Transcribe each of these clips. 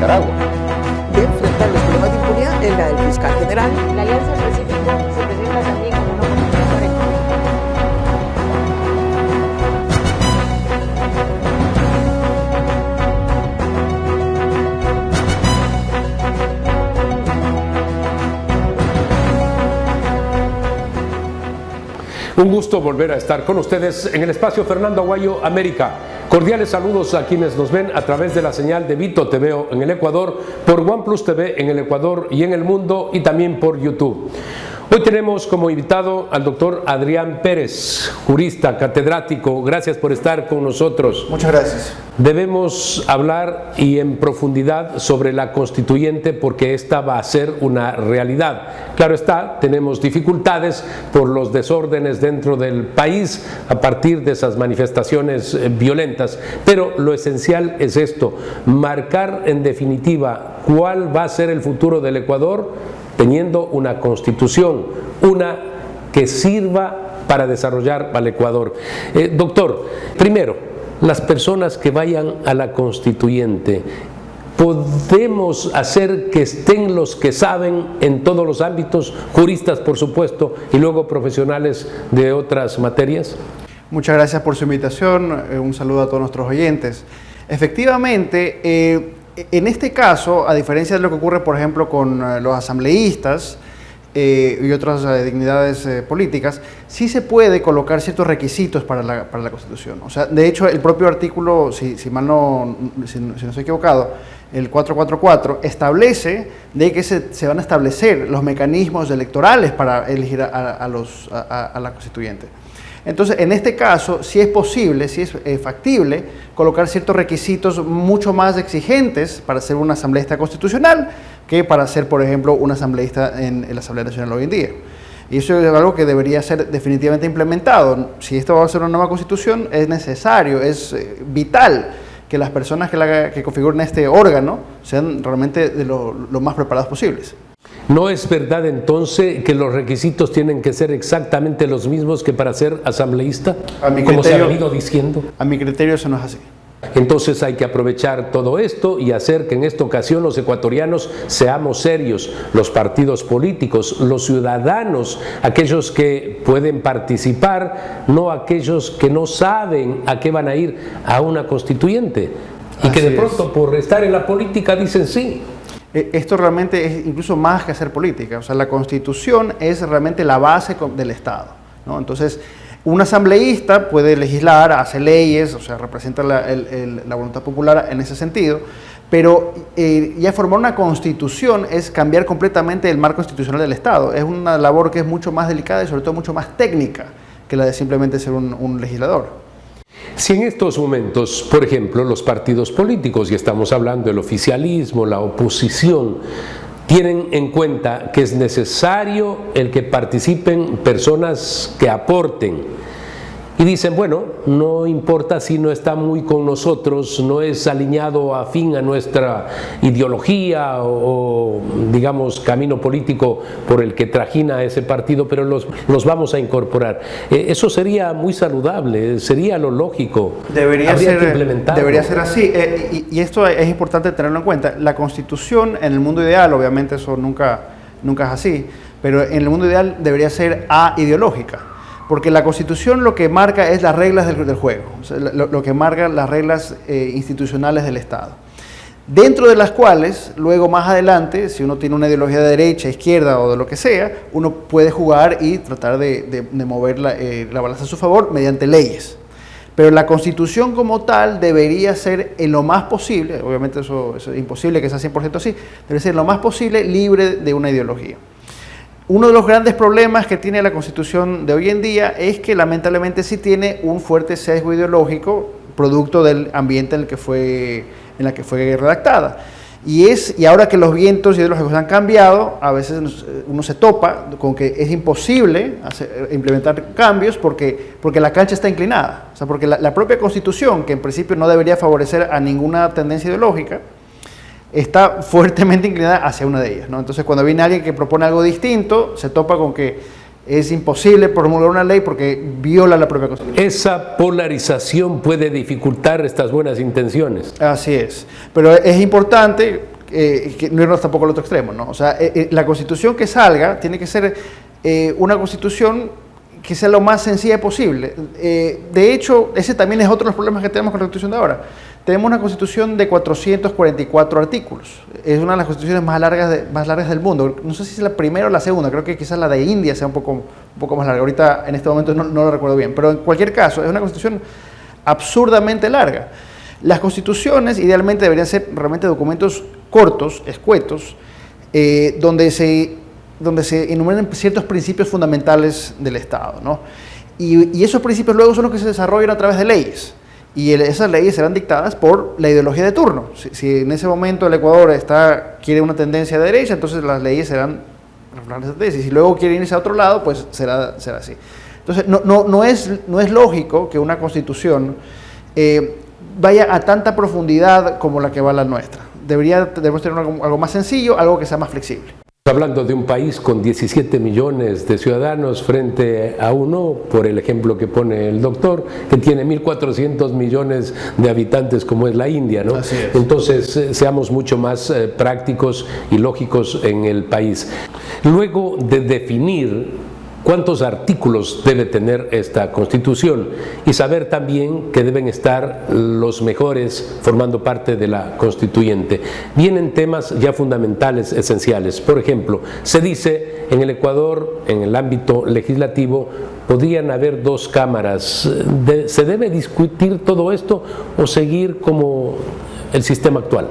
Nicaragua. De enfrentar los problemas de impunidad en la del fiscal general. La Alianza del Pacífico se presenta también como una oportunidad para Un gusto volver a estar con ustedes en el espacio Fernando Aguayo América. Cordiales saludos a quienes nos ven a través de la señal de Vito TV en el Ecuador, por OnePlus TV en el Ecuador y en el mundo, y también por YouTube. Hoy tenemos como invitado al doctor Adrián Pérez, jurista, catedrático. Gracias por estar con nosotros. Muchas gracias. Debemos hablar y en profundidad sobre la constituyente, porque esta va a ser una realidad. Claro está, tenemos dificultades por los desórdenes dentro del país a partir de esas manifestaciones violentas, pero lo esencial es esto: marcar en definitiva cuál va a ser el futuro del Ecuador, teniendo una constitución, una que sirva para desarrollar al Ecuador. Doctor, primero, las personas que vayan a la constituyente, ¿podemos hacer que estén los que saben en todos los ámbitos, juristas por supuesto, y luego profesionales de otras materias? Muchas gracias por su invitación, un saludo a todos nuestros oyentes. Efectivamente, en este caso, a diferencia de lo que ocurre, por ejemplo, con los asambleístas y otras dignidades políticas, sí se puede colocar ciertos requisitos para la Constitución. O sea, de hecho, el propio artículo, si no estoy equivocado, el 444, establece de que se van a establecer los mecanismos electorales para elegir a la constituyente. Entonces, en este caso, sí es posible, sí es factible colocar ciertos requisitos mucho más exigentes para ser un asambleísta constitucional que para ser, por ejemplo, un asambleísta en la Asamblea Nacional hoy en día. Y eso es algo que debería ser definitivamente implementado. Si esto va a ser una nueva constitución, es necesario, es vital que las personas que configuren este órgano sean realmente de lo más preparadas posibles. ¿No es verdad entonces que los requisitos tienen que ser exactamente los mismos que para ser asambleísta? Como se ha venido diciendo. A mi criterio eso no es así. Entonces hay que aprovechar todo esto y hacer que en esta ocasión los ecuatorianos seamos serios, los partidos políticos, los ciudadanos, aquellos que pueden participar, no aquellos que no saben a qué van a ir a una constituyente y que de pronto por estar en la política dicen sí. Esto realmente es incluso más que hacer política. O sea, la Constitución es realmente la base del Estado, ¿no? Entonces, un asambleísta puede legislar, hace leyes, o sea, representa la voluntad popular en ese sentido, pero ya formar una Constitución es cambiar completamente el marco institucional del Estado. Es una labor que es mucho más delicada y sobre todo mucho más técnica que la de simplemente ser un legislador. Si en estos momentos, por ejemplo, los partidos políticos, y estamos hablando del oficialismo, la oposición, tienen en cuenta que es necesario el que participen personas que aporten, y dicen, bueno, no importa si no está muy con nosotros, no es alineado afín a nuestra ideología o digamos, camino político por el que trajina ese partido, pero los vamos a incorporar. Eso sería muy saludable, sería lo lógico. Debería ser así, y esto es importante tenerlo en cuenta. La Constitución, en el mundo ideal, obviamente eso nunca es así, pero en el mundo ideal debería ser aideológica. Porque la Constitución lo que marca es las reglas del juego, o sea, lo que marca las reglas institucionales del Estado. Dentro de las cuales, luego más adelante, si uno tiene una ideología de derecha, izquierda o de lo que sea, uno puede jugar y tratar de mover la balanza a su favor mediante leyes. Pero la Constitución como tal debería ser en lo más posible, obviamente eso es imposible que sea 100% así, debe ser en lo más posible libre de una ideología. Uno de los grandes problemas que tiene la Constitución de hoy en día es que lamentablemente sí tiene un fuerte sesgo ideológico producto del ambiente en el que fue redactada. Y ahora que los vientos ideológicos han cambiado, a veces uno se topa con que es imposible implementar cambios porque la cancha está inclinada. O sea, porque la propia Constitución, que en principio no debería favorecer a ninguna tendencia ideológica, está fuertemente inclinada hacia una de ellas, ¿no? Entonces, cuando viene alguien que propone algo distinto, se topa con que es imposible promulgar una ley porque viola la propia Constitución. Esa polarización puede dificultar estas buenas intenciones. Así es, pero es importante que no irnos tampoco al otro extremo, ¿no? O sea, la Constitución que salga tiene que ser una Constitución que sea lo más sencilla posible. De hecho, ese también es otro de los problemas que tenemos con la Constitución de ahora. Tenemos una Constitución de 444 artículos. Es una de las constituciones más largas del mundo. No sé si es la primera o la segunda, creo que quizás la de India sea un poco más larga. Ahorita, en este momento, no lo recuerdo bien. Pero en cualquier caso, es una Constitución absurdamente larga. Las constituciones idealmente deberían ser realmente documentos cortos, escuetos, donde se enumeran ciertos principios fundamentales del Estado, ¿no? Y esos principios luego son los que se desarrollan a través de leyes. Y esas leyes serán dictadas por la ideología de turno. Si en ese momento el Ecuador quiere una tendencia de derecha, entonces las leyes serán reflejantes de esa tesis. Si luego quiere irse a otro lado, pues será así. Entonces, no es lógico que una constitución vaya a tanta profundidad como la que va la nuestra. Debemos tener algo más sencillo, algo que sea más flexible. Hablando de un país con 17 millones de ciudadanos frente a uno, por el ejemplo que pone el doctor, que tiene 1.400 millones de habitantes como es la India, ¿no? Así es. Entonces, seamos mucho más prácticos y lógicos en el país. Luego de definir cuántos artículos debe tener esta Constitución y saber también que deben estar los mejores formando parte de la constituyente. Vienen temas ya fundamentales, esenciales. Por ejemplo, se dice en el Ecuador, en el ámbito legislativo, podrían haber 2 cámaras. ¿Se debe discutir todo esto o seguir como el sistema actual?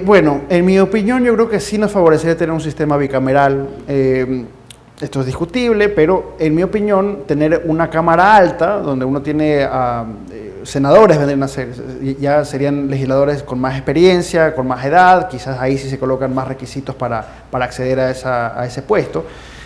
Bueno, en mi opinión yo creo que sí nos favorecería tener un sistema bicameral. Esto es discutible, pero en mi opinión, tener una Cámara alta, donde uno tiene senadores, vendrían a ser, ya serían legisladores con más experiencia, con más edad, quizás ahí sí se colocan más requisitos para acceder a ese puesto.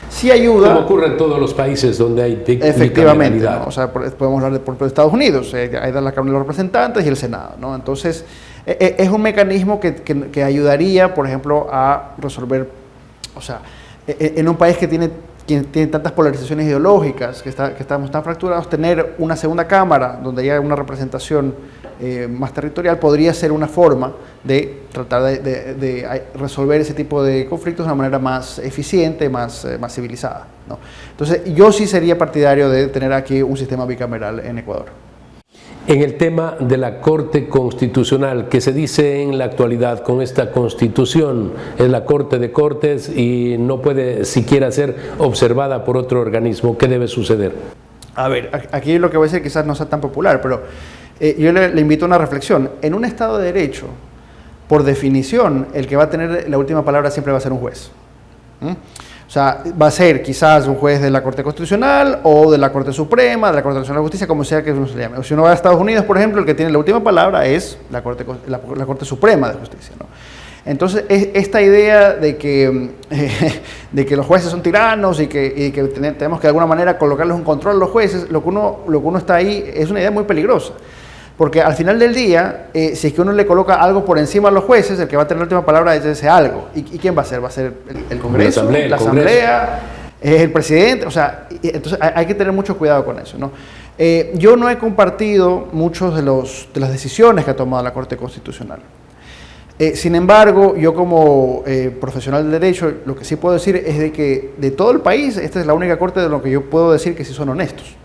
Sí ayuda. Como ocurre en todos los países donde hay efectivamente, ¿no? O sea, podemos hablar de Estados Unidos, hay la Cámara de los Representantes y el Senado, ¿no? Entonces, es un mecanismo que ayudaría, por ejemplo, a resolver, o sea, en un país que tiene tantas polarizaciones ideológicas, que estamos tan fracturados, tener una segunda cámara donde haya una representación más territorial podría ser una forma de tratar de resolver ese tipo de conflictos de una manera más eficiente, más civilizada, ¿no? Entonces, yo sí sería partidario de tener aquí un sistema bicameral en Ecuador. En el tema de la Corte Constitucional, que se dice en la actualidad con esta Constitución, es la Corte de Cortes y no puede siquiera ser observada por otro organismo, ¿qué debe suceder? A ver, aquí lo que voy a decir quizás no sea tan popular, pero yo le invito a una reflexión. En un Estado de Derecho, por definición, el que va a tener la última palabra siempre va a ser un juez. O sea, va a ser quizás un juez de la Corte Constitucional o de la Corte Suprema, de la Corte Nacional de Justicia, como sea que uno se llame. O si uno va a Estados Unidos, por ejemplo, el que tiene la última palabra es la Corte Suprema de Justicia, ¿no? Entonces, esta idea de que los jueces son tiranos y que tenemos que de alguna manera colocarles un control a los jueces, lo que uno está ahí es una idea muy peligrosa. Porque al final del día, si es que uno le coloca algo por encima a los jueces, el que va a tener la última palabra es ese algo. ¿Y quién va a ser? ¿Va a ser el Congreso, la Asamblea, el presidente? O sea, entonces hay que tener mucho cuidado con eso, ¿no? Yo no he compartido muchas de las decisiones que ha tomado la Corte Constitucional. Sin embargo, yo como profesional del derecho, lo que sí puedo decir es de que de todo el país, esta es la única corte de lo que yo puedo decir que sí son honestos.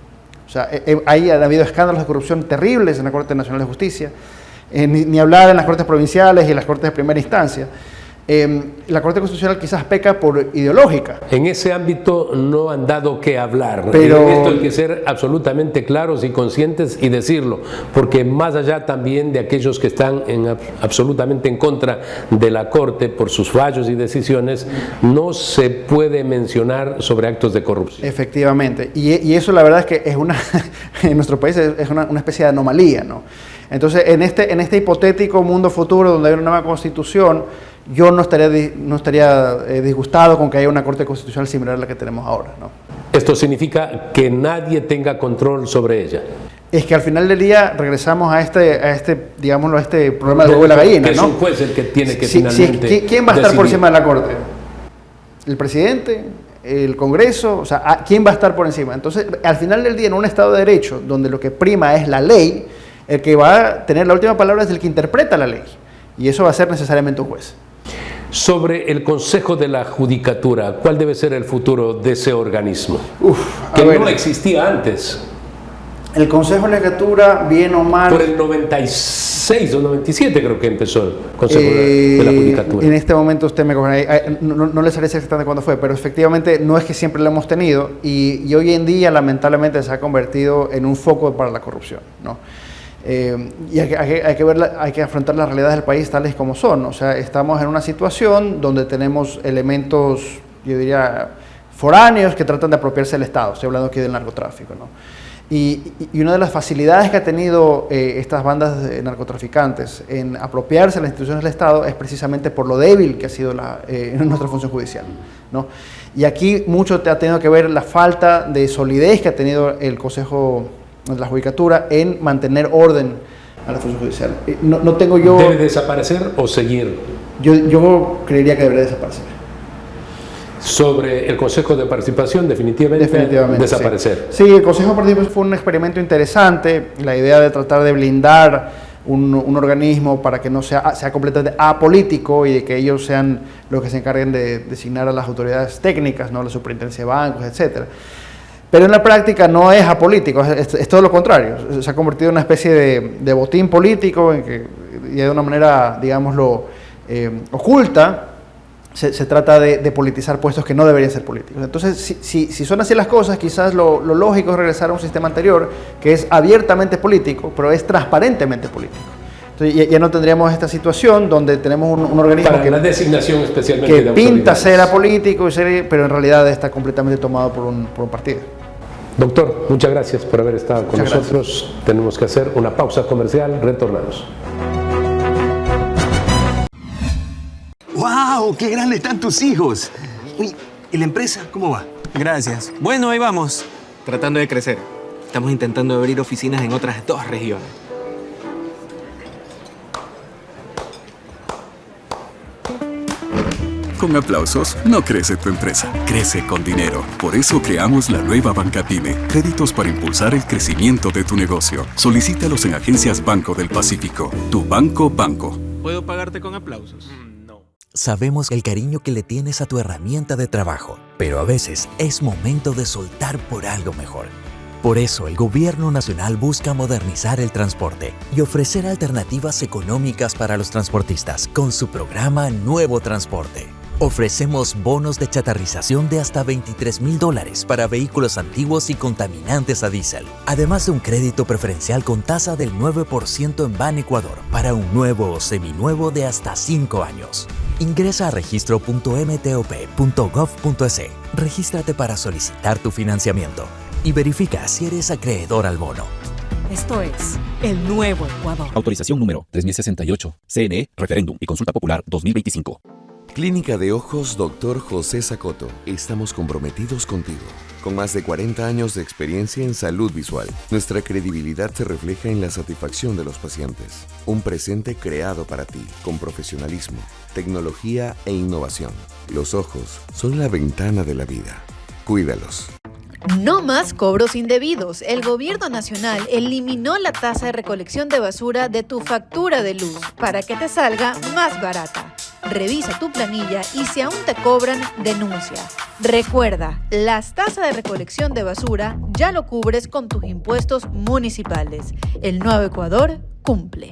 O sea, ha habido escándalos de corrupción terribles en la Corte Nacional de Justicia, ni hablar en las Cortes Provinciales y en las Cortes de Primera Instancia. La Corte Constitucional quizás peca por ideológica. En ese ámbito no han dado que hablar. Pero en esto hay que ser absolutamente claros y conscientes y decirlo, porque más allá también de aquellos que están absolutamente en contra de la Corte por sus fallos y decisiones, no se puede mencionar sobre actos de corrupción. Efectivamente, y eso la verdad es que en nuestro país es una especie de anomalía, ¿no? Entonces, en este hipotético mundo futuro donde hay una nueva constitución, yo no estaría disgustado con que haya una Corte Constitucional similar a la que tenemos ahora, ¿no? Esto significa que nadie tenga control sobre ella. Es que al final del día regresamos a este problema del huevo y la gallina, que es ¿no? un juez el que tiene que finalmente ¿quién va a estar decidir por encima de la Corte? ¿El presidente? ¿El Congreso? O sea, ¿quién va a estar por encima? Entonces, al final del día, en un Estado de Derecho, donde lo que prima es la ley, el que va a tener la última palabra es el que interpreta la ley. Y eso va a ser necesariamente un juez. sobre el Consejo de la Judicatura. ¿Cuál debe ser el futuro de ese organismo? Que no existía antes. El Consejo de la Judicatura, bien o mal... Por el 96 o 97 creo que empezó el Consejo de la Judicatura. En este momento usted me coge, no les haré exactamente cuándo fue, pero efectivamente no es que siempre lo hemos tenido y hoy en día lamentablemente se ha convertido en un foco para la corrupción, ¿no? Y hay que afrontar las realidades del país tales como son. O sea, estamos en una situación donde tenemos elementos, yo diría, foráneos que tratan de apropiarse del Estado. Estoy hablando aquí del narcotráfico, ¿no? Y una de las facilidades que ha tenido estas bandas de narcotraficantes en apropiarse de las instituciones del Estado es precisamente por lo débil que ha sido nuestra función judicial, ¿no? Y aquí mucho ha tenido que ver la falta de solidez que ha tenido el Consejo de la Judicatura en mantener orden a la función judicial. No tengo yo... ¿Debe desaparecer o seguir? Yo creería que debería desaparecer. Sobre el Consejo de Participación, definitivamente desaparecer. Sí, el Consejo de Participación fue un experimento interesante, la idea de tratar de blindar un organismo para que no sea completamente apolítico y de que ellos sean los que se encarguen de designar a las autoridades técnicas, ¿no? La superintendencia de bancos, etcétera. Pero en la práctica no es apolítico, es todo lo contrario. Se ha convertido en una especie de botín político en que, y de una manera, digámoslo, oculta, se trata de politizar puestos que no deberían ser políticos. Entonces, si son así las cosas, quizás lo lógico es regresar a un sistema anterior que es abiertamente político, pero es transparentemente político. Entonces, ya no tendríamos esta situación donde tenemos un organismo para la designación especialmente que de pinta ser apolítico, pero en realidad está completamente tomado por un partido. Doctor, muchas gracias por haber estado con nosotros. Gracias. Tenemos que hacer una pausa comercial, retornamos. ¡Wow! ¡Qué grandes están tus hijos! Uy, ¿y la empresa cómo va? Gracias. Bueno, ahí vamos. Tratando de crecer. Estamos intentando abrir oficinas en otras 2 regiones. Con aplausos no crece tu empresa, crece con dinero. Por eso creamos la nueva Banca Pyme. Créditos para impulsar el crecimiento de tu negocio. Solicítalos en Agencias Banco del Pacífico. Tu banco. ¿Puedo pagarte con aplausos? No. Sabemos el cariño que le tienes a tu herramienta de trabajo, pero a veces es momento de soltar por algo mejor. Por eso el Gobierno Nacional busca modernizar el transporte y ofrecer alternativas económicas para los transportistas con su programa Nuevo Transporte. Ofrecemos bonos de chatarrización de hasta $23,000 para vehículos antiguos y contaminantes a diésel, además de un crédito preferencial con tasa del 9% en Ban Ecuador para un nuevo o seminuevo de hasta 5 años. Ingresa a registro.mtop.gov.es, regístrate para solicitar tu financiamiento y verifica si eres acreedor al bono. Esto es el Nuevo Ecuador. Autorización número 3068, CNE, Referéndum y Consulta Popular 2025. Clínica de Ojos Dr. José Sacoto. Estamos comprometidos contigo. Con más de 40 años de experiencia en salud visual, nuestra credibilidad se refleja en la satisfacción de los pacientes. Un presente creado para ti, con profesionalismo, tecnología e innovación. Los ojos son la ventana de la vida. Cuídalos. No más cobros indebidos. El Gobierno Nacional eliminó la tasa de recolección de basura de tu factura de luz para que te salga más barata. Revisa tu planilla y si aún te cobran, denuncia. Recuerda, las tasas de recolección de basura ya lo cubres con tus impuestos municipales. El Nuevo Ecuador cumple.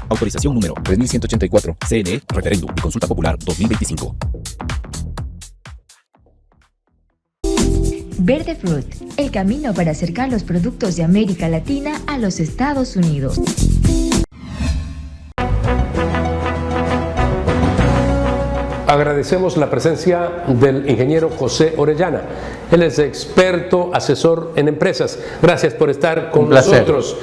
Autorización número 3184, CNE, Referéndum y Consulta Popular 2025. Verde Fruit, el camino para acercar los productos de América Latina a los Estados Unidos. Agradecemos la presencia del ingeniero José Orellana. Él es experto, asesor en empresas. Gracias por estar con nosotros.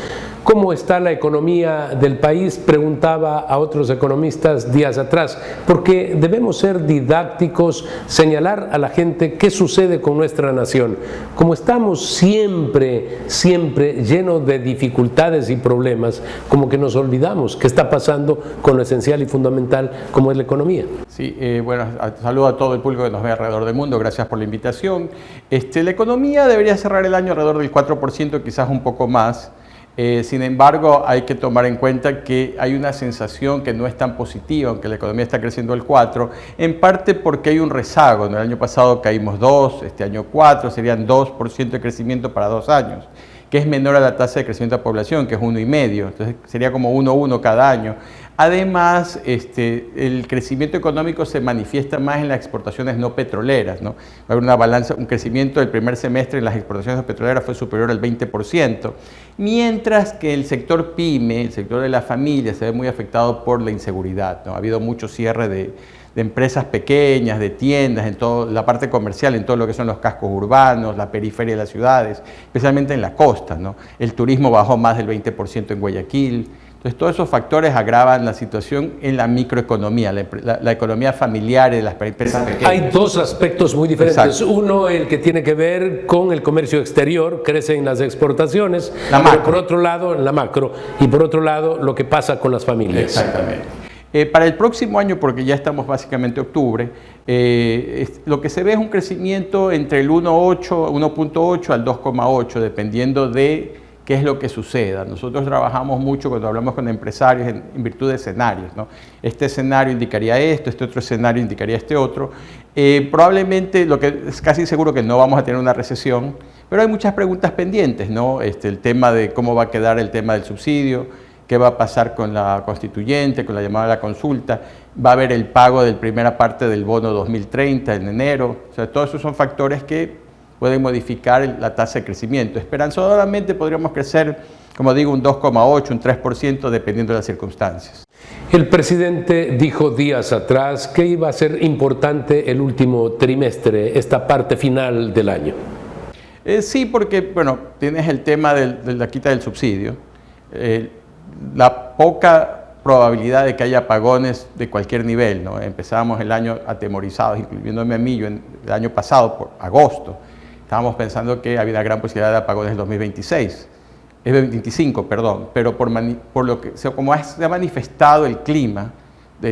¿Cómo está la economía del país? Preguntaba a otros economistas días atrás, porque debemos ser didácticos, señalar a la gente qué sucede con nuestra nación. Como estamos siempre llenos de dificultades y problemas, como que nos olvidamos qué está pasando con lo esencial y fundamental como es la economía. Sí, bueno, saludo a todo el público que nos ve alrededor del mundo, gracias por la invitación. La economía debería cerrar el año alrededor del 4%, quizás un poco más. Sin embargo, hay que tomar en cuenta que hay una sensación que no es tan positiva, aunque la economía está creciendo al 4%, en parte porque hay un rezago. En el año pasado caímos 2%, este año 4%, serían 2% de crecimiento para 2 años, que es menor a la tasa de crecimiento de la población, que es 1,5%, entonces sería como 1,1 cada año. Además, el crecimiento económico se manifiesta más en las exportaciones no petroleras, ¿no? Va a haber una balanza, un crecimiento del primer semestre en las exportaciones no petroleras fue superior al 20%, mientras que el sector PYME, el sector de la familia, se ve muy afectado por la inseguridad, ¿no? Ha habido mucho cierre de empresas pequeñas, de tiendas, en toda la parte comercial, en todo lo que son los cascos urbanos, la periferia de las ciudades, especialmente en la costa, ¿no? El turismo bajó más del 20% en Guayaquil. Entonces, todos esos factores agravan la situación en la microeconomía, la economía familiar de las empresas pequeñas. Hay dos aspectos muy diferentes. Exacto. Uno, el que tiene que ver con el comercio exterior, crecen las exportaciones, la pero macro. por otro lado, la macro, y por otro lado, lo que pasa con las familias. Exactamente. Para el próximo año, porque ya estamos básicamente en octubre, lo que se ve es un crecimiento entre el 1.8 al 2,8, dependiendo de qué es lo que suceda. Nosotros trabajamos mucho cuando hablamos con empresarios en virtud de escenarios, ¿no? Este escenario indicaría esto, este otro escenario indicaría este otro. Probablemente, lo que es casi seguro que no vamos a tener una recesión, pero hay muchas preguntas pendientes, ¿no? El tema de cómo va a quedar el tema del subsidio, qué va a pasar con la constituyente, con la llamada a la consulta, va a haber el pago de la primera parte del bono 2030 en enero. O sea, todos esos son factores que pueden modificar la tasa de crecimiento. Esperanzadoramente podríamos crecer, como digo, un 2,8, un 3%, dependiendo de las circunstancias. El presidente dijo días atrás que iba a ser importante el último trimestre, esta parte final del año. Sí, porque, bueno, tienes el tema de la quita del subsidio, la poca probabilidad de que haya apagones de cualquier nivel, ¿no? Empezábamos el año atemorizados, incluyéndome a mí, yo el año pasado, por agosto, estábamos pensando que había una gran posibilidad de apagones en 2026, es 2025, perdón, pero por lo que, como se ha manifestado el clima,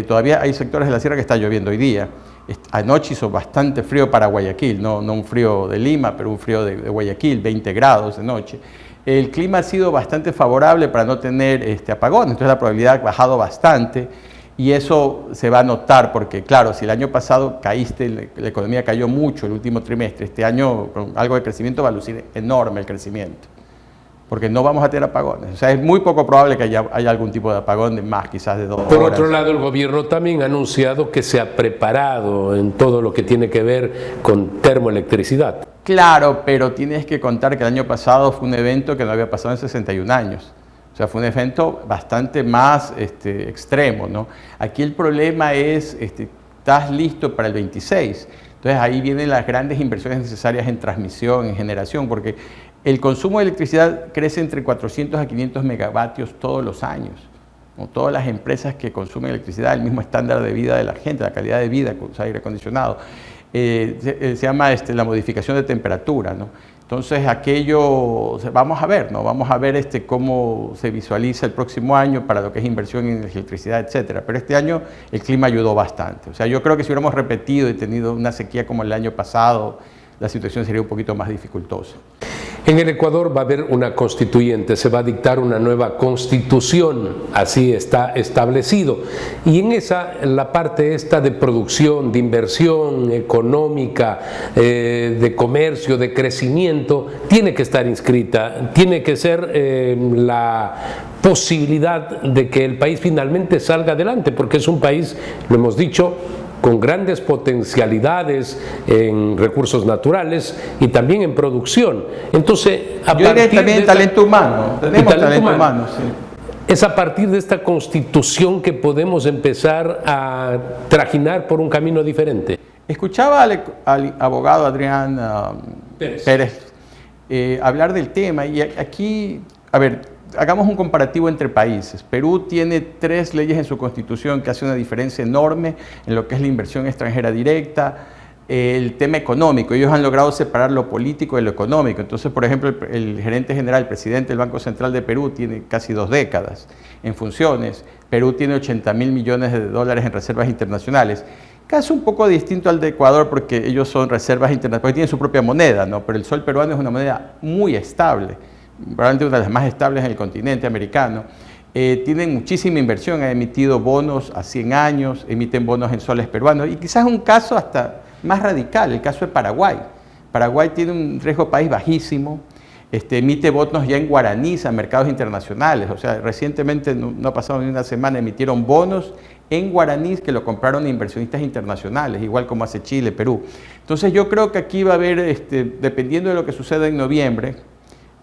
todavía hay sectores de la sierra que está lloviendo hoy día. Anoche hizo bastante frío para Guayaquil, no un frío de Lima, pero un frío de Guayaquil, 20 grados de noche. El clima ha sido bastante favorable para no tener apagones, entonces la probabilidad ha bajado bastante y eso se va a notar porque, claro, si el año pasado la economía cayó mucho el último trimestre, este año con algo de crecimiento va a lucir enorme el crecimiento, porque no vamos a tener apagones. O sea, es muy poco probable que haya algún tipo de apagón de más, quizás de 2 horas. Por otro lado, el gobierno también ha anunciado que se ha preparado en todo lo que tiene que ver con termoelectricidad. Claro, pero tienes que contar que el año pasado fue un evento que no había pasado en 61 años. O sea, fue un evento bastante más extremo, ¿no? Aquí el problema es, ¿estás listo para el 26? Entonces ahí vienen las grandes inversiones necesarias en transmisión, en generación, porque el consumo de electricidad crece entre 400 a 500 megavatios todos los años. ¿No? Todas las empresas que consumen electricidad, el mismo estándar de vida de la gente, la calidad de vida, con aire acondicionado. Se llama la modificación de temperatura, ¿no? Entonces aquello, vamos a ver, ¿no? Vamos a ver cómo se visualiza el próximo año para lo que es inversión en electricidad, etcétera. Pero este año el clima ayudó bastante. O sea, yo creo que si hubiéramos repetido y tenido una sequía como el año pasado, la situación sería un poquito más dificultosa. En el Ecuador va a haber una constituyente, se va a dictar una nueva constitución, así está establecido. Y en la parte esta de producción, de inversión económica, de comercio, de crecimiento, tiene que estar inscrita, tiene que ser la posibilidad de que el país finalmente salga adelante, porque es un país, lo hemos dicho, con grandes potencialidades en recursos naturales y también en producción. Entonces, yo diría también talento humano, tenemos talento humano, sí. Es a partir de esta constitución que podemos empezar a trajinar por un camino diferente. Escuchaba al abogado Adrián Pérez hablar del tema y aquí, a ver, hagamos un comparativo entre países. Perú tiene 3 leyes en su constitución que hace una diferencia enorme en lo que es la inversión extranjera directa, el tema económico. Ellos han logrado separar lo político de lo económico. Entonces, por ejemplo, el gerente general, el presidente del Banco Central de Perú tiene casi 2 décadas en funciones. Perú tiene 80.000 millones de dólares en reservas internacionales. Caso un poco distinto al de Ecuador porque ellos son reservas internacionales, porque tienen su propia moneda, ¿no? Pero el sol peruano es una moneda muy estable. probablemente una de las más estables en el continente americano. Tienen muchísima inversión, han emitido bonos a 100 años, emiten bonos en soles peruanos y quizás un caso hasta más radical, el caso de Paraguay. Paraguay tiene un riesgo país bajísimo, emite bonos ya en guaraníes a mercados internacionales, o sea, recientemente, no ha pasado ni una semana, emitieron bonos en guaraníes que lo compraron inversionistas internacionales, igual como hace Chile, Perú. Entonces yo creo que aquí va a haber, dependiendo de lo que suceda en noviembre,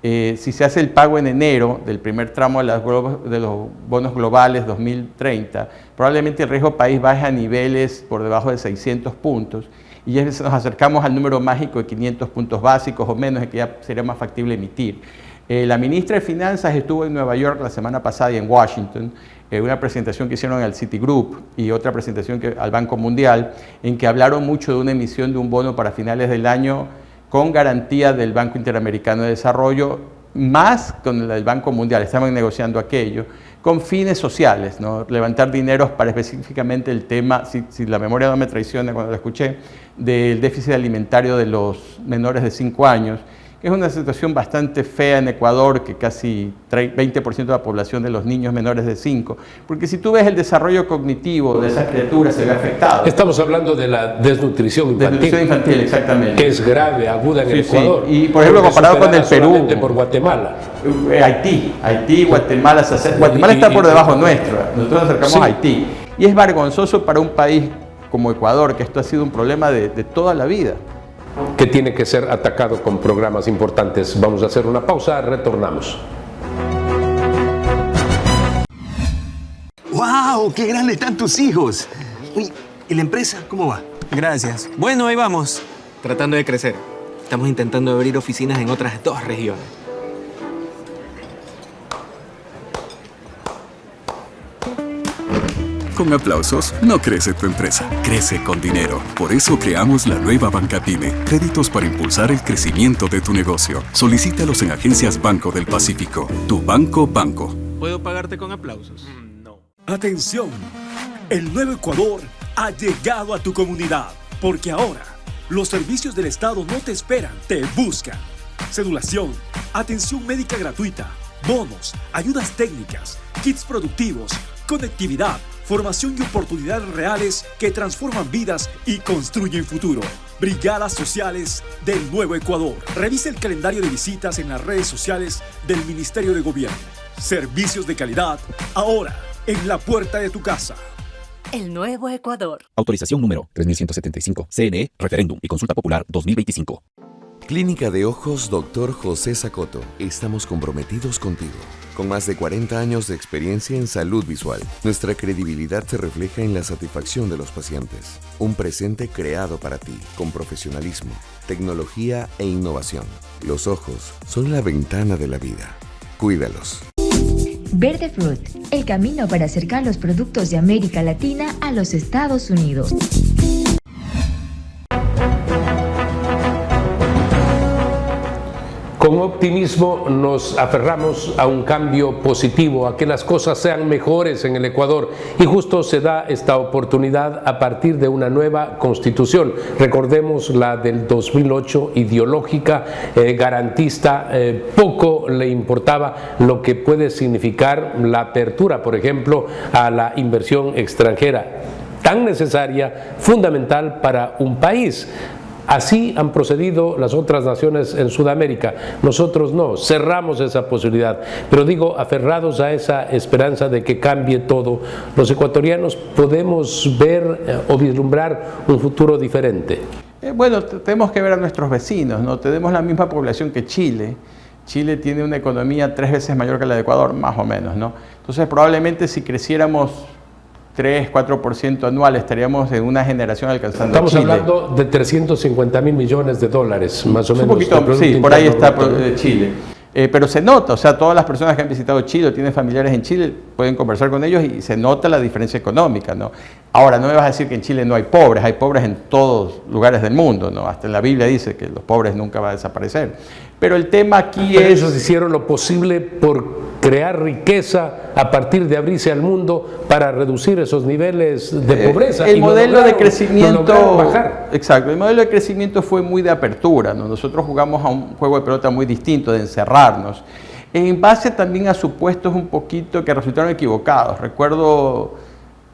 si se hace el pago en enero del primer tramo de los bonos globales 2030, probablemente el riesgo país baje a niveles por debajo de 600 puntos y ya nos acercamos al número mágico de 500 puntos básicos o menos, que ya sería más factible emitir. La ministra de Finanzas estuvo en Nueva York la semana pasada y en Washington, una presentación que hicieron al Citigroup y otra presentación al Banco Mundial, en que hablaron mucho de una emisión de un bono para finales del año con garantía del Banco Interamericano de Desarrollo, más con el Banco Mundial, estaban negociando aquello, con fines sociales, ¿no? Levantar dineros para específicamente el tema, si la memoria no me traiciona cuando lo escuché, del déficit alimentario de los menores de 5 años, que es una situación bastante fea en Ecuador, que casi 20% de la población de los niños menores de 5, porque si tú ves el desarrollo cognitivo de esas criaturas se ve afectado. Estamos hablando de la desnutrición infantil. Desnutrición infantil, exactamente. Que es grave, aguda en el Ecuador. Sí. Y por ejemplo, comparado con el Perú. Por Guatemala. Haití, Guatemala, Guatemala está por debajo nuestro. Nosotros nos acercamos a Haití. Y es vergonzoso para un país como Ecuador, que esto ha sido un problema de toda la vida. Que tiene que ser atacado con programas importantes. Vamos a hacer una pausa, retornamos. ¡Wow! ¡Qué grandes están tus hijos! Uy, ¿y la empresa cómo va? Gracias. Bueno, ahí vamos. Tratando de crecer. Estamos intentando abrir oficinas en otras 2 regiones. Con aplausos no crece tu empresa, crece con dinero. Por eso creamos la nueva Banca Pyme, créditos para impulsar el crecimiento de tu negocio. Solicítalos en Agencias Banco del Pacífico. Tu banco. ¿Puedo pagarte con aplausos? No. Atención, el nuevo Ecuador ha llegado a tu comunidad, porque ahora los servicios del Estado no te esperan, te buscan. Cedulación, atención médica gratuita, bonos, ayudas técnicas, kits productivos, conectividad, formación y oportunidades reales que transforman vidas y construyen futuro. Brigadas sociales del Nuevo Ecuador. Revisa el calendario de visitas en las redes sociales del Ministerio de Gobierno. Servicios de calidad, ahora, en la puerta de tu casa. El Nuevo Ecuador. Autorización número 3175. CNE, Referéndum y Consulta Popular 2025. Clínica de Ojos Dr. José Sacoto. Estamos comprometidos contigo. Con más de 40 años de experiencia en salud visual, nuestra credibilidad se refleja en la satisfacción de los pacientes. Un presente creado para ti, con profesionalismo, tecnología e innovación. Los ojos son la ventana de la vida. Cuídalos. Verde Fruit, el camino para acercar los productos de América Latina a los Estados Unidos. Con optimismo nos aferramos a un cambio positivo, a que las cosas sean mejores en el Ecuador, y justo se da esta oportunidad a partir de una nueva constitución. Recordemos la del 2008, ideológica, garantista, poco le importaba lo que puede significar la apertura, por ejemplo, a la inversión extranjera, tan necesaria, fundamental para un país. Así han procedido las otras naciones en Sudamérica. Nosotros no, cerramos esa posibilidad. Pero digo, aferrados a esa esperanza de que cambie todo, los ecuatorianos podemos ver o vislumbrar un futuro diferente. Bueno, tenemos que ver a nuestros vecinos, ¿no? Tenemos la misma población que Chile. Chile tiene una economía 3 veces mayor que la de Ecuador, más o menos, ¿no? Entonces, probablemente si creciéramos 3-4% anual, estaríamos en una generación alcanzando Estamos Chile. hablando de 350.000 millones de dólares, más o menos. Un poquito, sí, por ahí está Chile. Pero se nota, o sea, todas las personas que han visitado Chile o tienen familiares en Chile, pueden conversar con ellos y se nota la diferencia económica, ¿no? Ahora, no me vas a decir que en Chile no hay pobres en todos lugares del mundo, ¿no? Hasta en la Biblia dice que los pobres nunca van a desaparecer. Pero el tema aquí Pero es... ellos hicieron lo posible por crear riqueza a partir de abrirse al mundo para reducir esos niveles de pobreza. El modelo de crecimiento... bajar. Exacto, el modelo de crecimiento fue muy de apertura, ¿no? Nosotros jugamos a un juego de pelota muy distinto, de encerrarnos, en base también a supuestos un poquito que resultaron equivocados. Recuerdo,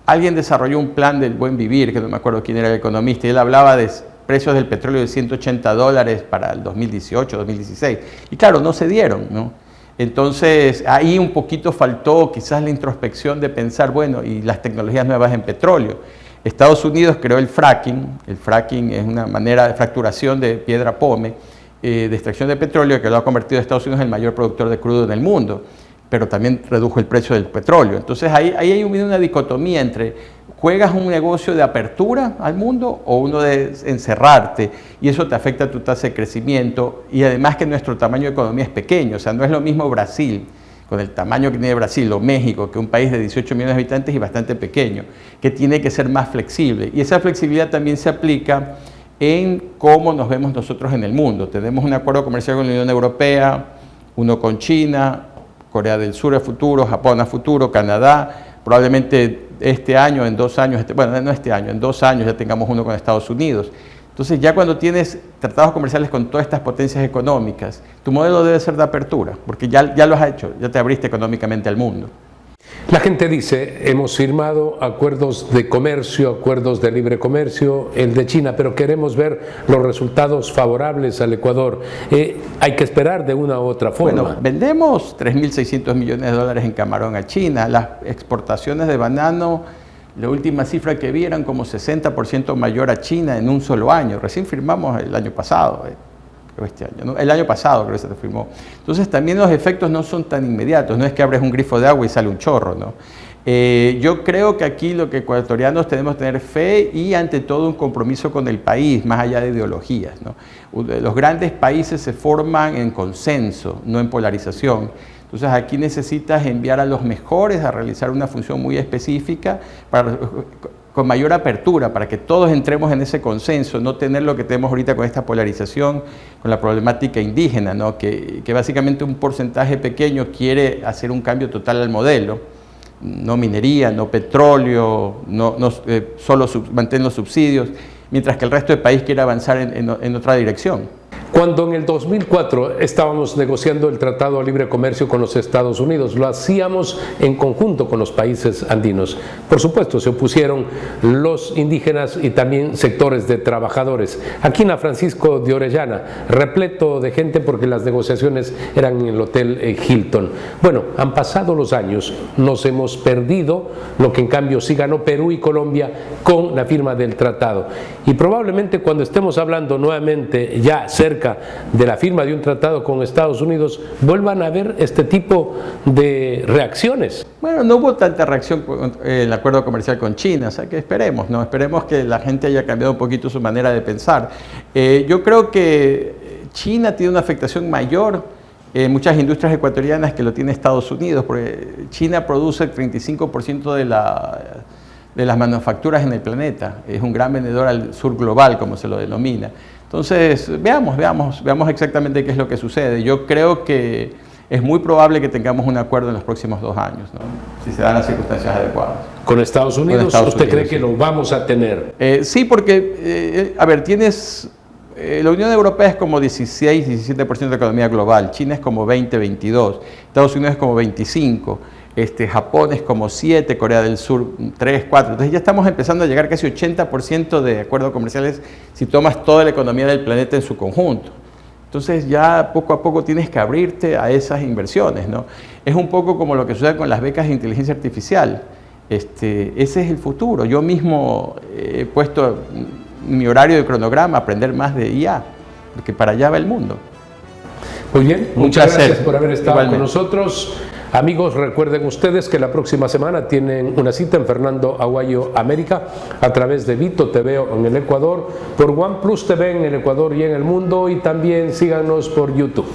alguien desarrolló un plan del buen vivir, que no me acuerdo quién era el economista, y él hablaba de precios del petróleo de $180 para el 2018, 2016, y claro, no se dieron, ¿no? Entonces, ahí un poquito faltó quizás la introspección de pensar, bueno, y las tecnologías nuevas en petróleo. Estados Unidos creó el fracking es una manera de fracturación de piedra pómez, de extracción de petróleo, que lo ha convertido a Estados Unidos en el mayor productor de crudo en el mundo, pero también redujo el precio del petróleo. Entonces, ahí hay una dicotomía entre juegas un negocio de apertura al mundo o uno de encerrarte, y eso te afecta a tu tasa de crecimiento, y además que nuestro tamaño de economía es pequeño, o sea, no es lo mismo Brasil, con el tamaño que tiene Brasil, o México, que es un país de 18 millones de habitantes y bastante pequeño, que tiene que ser más flexible, y esa flexibilidad también se aplica en cómo nos vemos nosotros en el mundo. Tenemos un acuerdo comercial con la Unión Europea, uno con China, Corea del Sur a futuro, Japón a futuro, Canadá, probablemente este año, en 2 años, bueno, no este año, en 2 años ya tengamos uno con Estados Unidos. Entonces, ya cuando tienes tratados comerciales con todas estas potencias económicas, tu modelo debe ser de apertura, porque ya lo has hecho, ya te abriste económicamente al mundo. La gente dice, hemos firmado acuerdos de comercio, acuerdos de libre comercio, el de China, pero queremos ver los resultados favorables al Ecuador. Hay que esperar de una u otra forma. Bueno, vendemos $3.600 millones en camarón a China. Las exportaciones de banano, la última cifra que vi eran como 60% mayor a China en un solo año. Recién firmamos el año pasado. Este año, ¿no? El año pasado creo que se firmó. Entonces también los efectos no son tan inmediatos, no es que abres un grifo de agua y sale un chorro, ¿no? Yo creo que aquí lo que ecuatorianos tenemos que tener fe y ante todo un compromiso con el país, más allá de ideologías, ¿no? Los grandes países se forman en consenso, no en polarización. Entonces aquí necesitas enviar a los mejores a realizar una función muy específica con mayor apertura, para que todos entremos en ese consenso, no tener lo que tenemos ahorita con esta polarización, con la problemática indígena, ¿no? que básicamente un porcentaje pequeño quiere hacer un cambio total al modelo, no minería, no petróleo, solo mantener los subsidios, mientras que el resto del país quiere avanzar en otra dirección. Cuando en el 2004 estábamos negociando el Tratado de Libre Comercio con los Estados Unidos, lo hacíamos en conjunto con los países andinos. Por supuesto, se opusieron los indígenas y también sectores de trabajadores. Aquí en la Francisco de Orellana, repleto de gente porque las negociaciones eran en el Hotel Hilton. Bueno, han pasado los años, nos hemos perdido lo que en cambio sí ganó Perú y Colombia con la firma del tratado. Y probablemente cuando estemos hablando nuevamente ya cerca de la firma de un tratado con Estados Unidos, vuelvan a haber este tipo de reacciones. Bueno, no hubo tanta reacción con el acuerdo comercial con China, o sea que esperemos, ¿no? Esperemos que la gente haya cambiado un poquito su manera de pensar. Yo creo que China tiene una afectación mayor en muchas industrias ecuatorianas que lo tiene Estados Unidos, porque China produce el 35% de las manufacturas en el planeta, es un gran vendedor al sur global, como se lo denomina. Entonces, veamos exactamente qué es lo que sucede. Yo creo que es muy probable que tengamos un acuerdo en los próximos 2 años, ¿no? Si se dan las circunstancias adecuadas. ¿Con Estados Unidos? ¿Usted cree que lo vamos a tener? Sí, porque, a ver, la Unión Europea es como 16-17% de economía global, China es como 20-22%, Estados Unidos es como 25%. Japón es como 7%, Corea del Sur 3, 4%. Entonces ya estamos empezando a llegar casi 80% de acuerdos comerciales si tomas toda la economía del planeta en su conjunto. Entonces ya poco a poco tienes que abrirte a esas inversiones, ¿no? Es un poco como lo que sucede con las becas de inteligencia artificial. Ese es el futuro. Yo mismo he puesto en mi horario de cronograma aprender más de IA, porque para allá va el mundo. Muy bien, muchas gracias por haber estado con nosotros. Amigos, recuerden ustedes que la próxima semana tienen una cita en Fernando Aguayo América a través de Vito TV en el Ecuador, por OnePlus TV en el Ecuador y en el mundo, y también síganos por YouTube.